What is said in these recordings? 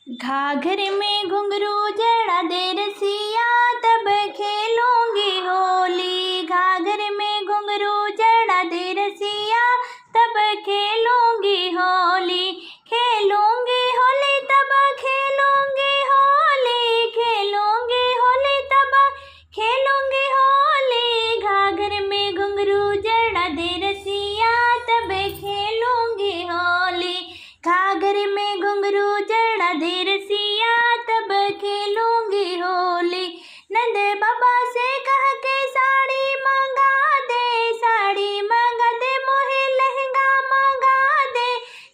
घाघर में घुंघरू जड़ा दे रसिया, तब खेलूंगी होली। घाघर में घुंघरू जड़ा दे रसिया, तब खेलूंगी होली। खेलूंगी होली तब खेलूंगी होली, खेलूंगी होली तब खेलूंगी होली। घाघर में घुंघरू जड़ा दे रसिया, तब खेलूंगी होली। घाघर में घुंघरू जड़ा दे रसिया, तब खेलूंगी होली। नंद बाबा से कह के साड़ी मंगा दे, साड़ी मंगा दे मोहे लहंगा मंगा दे।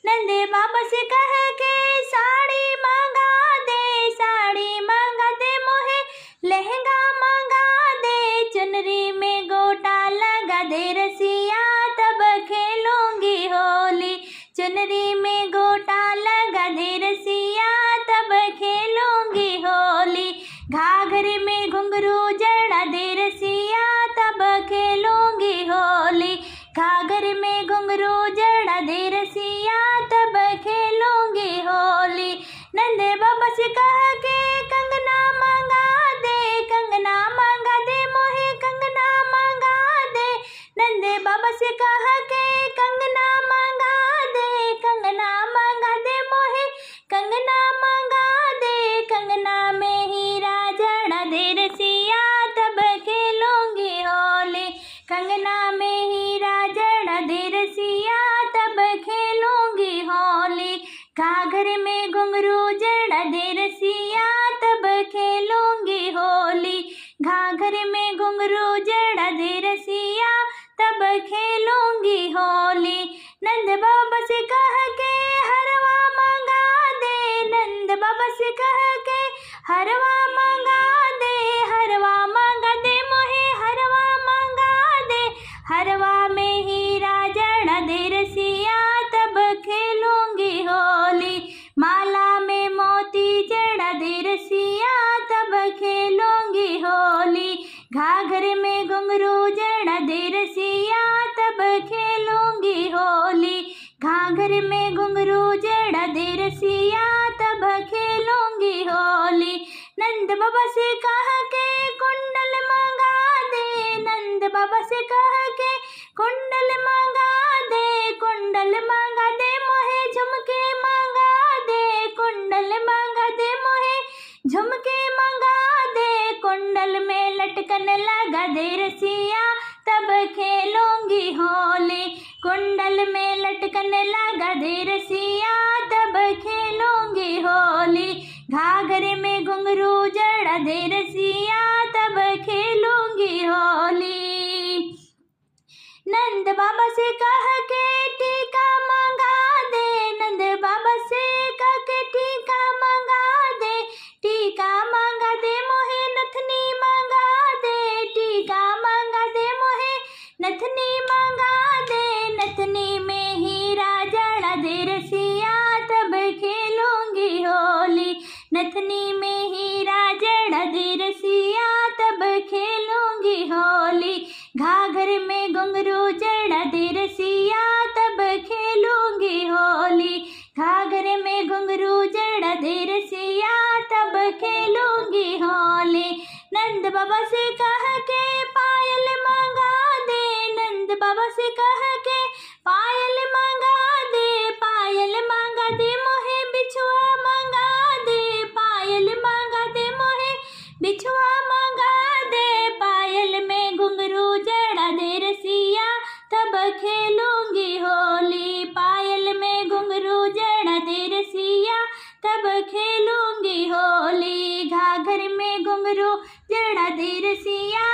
नंद बाबा से कह के साड़ी मंगा दे, साड़ी मंगा दे मोहे लहंगा मंगा दे। चुनरी में गोटा लगा दे रसिया, तब खेलूंगी होली। चुनरी में गोटा लगा दे रसिया, तब खेलूंगी होली। घाघर में घुंघरू जड़ा दे रसिया, तब खेलूंगी होली। घाघर में घुंघरू जड़ा दे रसिया, तब खेलूंगी होली। नंद बाबा से कह के कंगना मंगा दे, कंगना मंगा दे मोहे कंगना मंगा दे। नंद बाबा से कह के कंगना मंगा दे, कंगना मंगा दे मोहे कंगना मंगा दे। कंगना में हीरा जड़ा दे रसिया, तब खेलूंगी होली। कंगना में हीरा जड़ा दे रसिया, तब खेलूंगी होली। घाघर में घुंघरू जड़ा दे रसिया, तब खेलूंगी होली। घाघर में घुंघरू जड़ा दे रसिया, तब खेलूंगी होली। नंद बाबा से कह के हरवा मंगा दे, नंद बाबा से कह के हरवा मंगा दे। हरवा मंगा दे मोहे हरवा मंगा दे। हरवा में हीरा जड़ा दे रसिया, तब खेलूंगी होली। माला में मोती जड़ा दे रसिया, तब खेलूंगी होली। घाघर में घुंघरू जड़ा दे रसिया, तब खेलूंगी होली। घाघर में घुंघरू जड़ा दे रसिया, तब खेलूंगी होली। नंद बाबा से कह के कुंडल मंगा दे, नंद बाबा से कह के कुंडल मंगा दे। कुंडल मंगा दे मोहे झुमके मंगा दे, कुंडल मंगा दे मोहे झुमके मंगा दे। कुंडल में लटकन लगा दे रसिया, तब खेलूंगी होली। कुंडल में लटकन लगा दे रसिया, तब खेलूंगी होली। घाघर में घुंघरू जड़ा दे रसिया, तब खेलूंगी होली। नंद बाबा से कह के टीका मंगा दे, नंद बाबा से कह के टीका मंगा दे। टीका मंगा दे मोहे नथनी मंगा दे, टीका मंगा दे मोहे नथनी मंगा दे। नथनी में हीरा जड़ा दे रसिया, तब खेलूंगी होली। नथनी में हीरा जड़ा दे रसिया, तब खेलूंगी होली। घाघर में घुंघरू जड़ा दे रसिया, तब खेलूंगी होली। घाघर में घुंघरू जड़ा दे रसिया, तब खेलूंगी होली। नंद बाबा से कह के पायल मंगा दे, नंद बाबा से कह के पायल मंगा दे। पायल मंगा दे मोहे बिछुआ मंगा दे, पायल मंगा दे मोहे बिछुआ मंगा दे। पायल में घुंघरू जड़ा दे रसिया, तब खेलूंगी होली। पायल में घुंघरू जड़ा दे रसिया, तब खेलूंगी होली। घाघर में घुंघरू जड़ा दे रसिया,